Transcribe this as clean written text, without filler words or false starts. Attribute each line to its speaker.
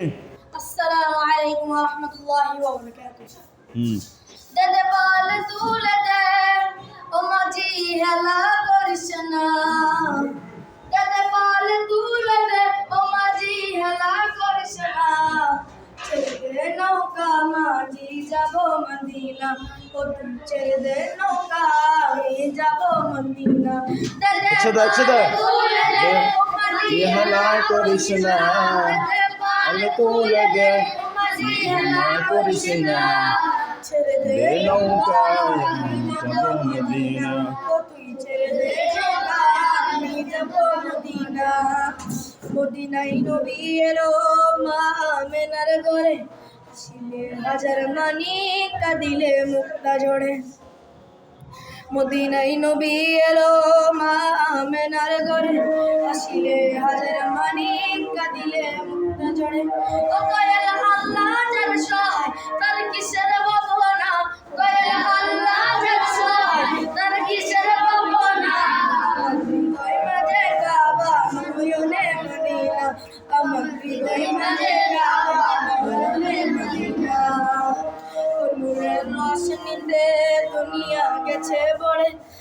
Speaker 1: السلام عليكم ورحمة الله وبركاته.
Speaker 2: হুম
Speaker 1: دد بال طول دے او ماجی ہلا کرشنا دد بال طول دے او ماجی ہلا کرشنا ছেড়ে দে নৌকা মাঝি যাব মদিনা ও তুই ছেড়ে দে নৌকা আমি যাব মদিনা
Speaker 2: একসাথে হেলা করিস না আমি তুলে দে হেলা করিস না
Speaker 1: ছেড়ে দে
Speaker 2: নৌকায় আমি যাব মদিনা
Speaker 1: ও তুই ছেড়ে দে নৌকা আমি যাব মদিনা মদিনাই নবী এলো মা আমেনার ঘরে ছিলে হাজার মানিক কাঁদিলে মুক্তা ঝরে মদিনাই নবী এলো মা আমেনার ঘরে আসিলে হাজার মানিক কাঁদিলে মুক্তা ঝরে ও দয়াল আল্লাহ যার সহায় তার কিসের ভাবনা দয়াল আল্লাহ যার সহায় তার কিসের ভাবনা হৃদয় মাঝে কাবা নয়নে মদিনা আমার হৃদয় মাঝে কাবা নয়নে মদিনা নূরের রোশনীতে দুনিয়া গেছে বড়ে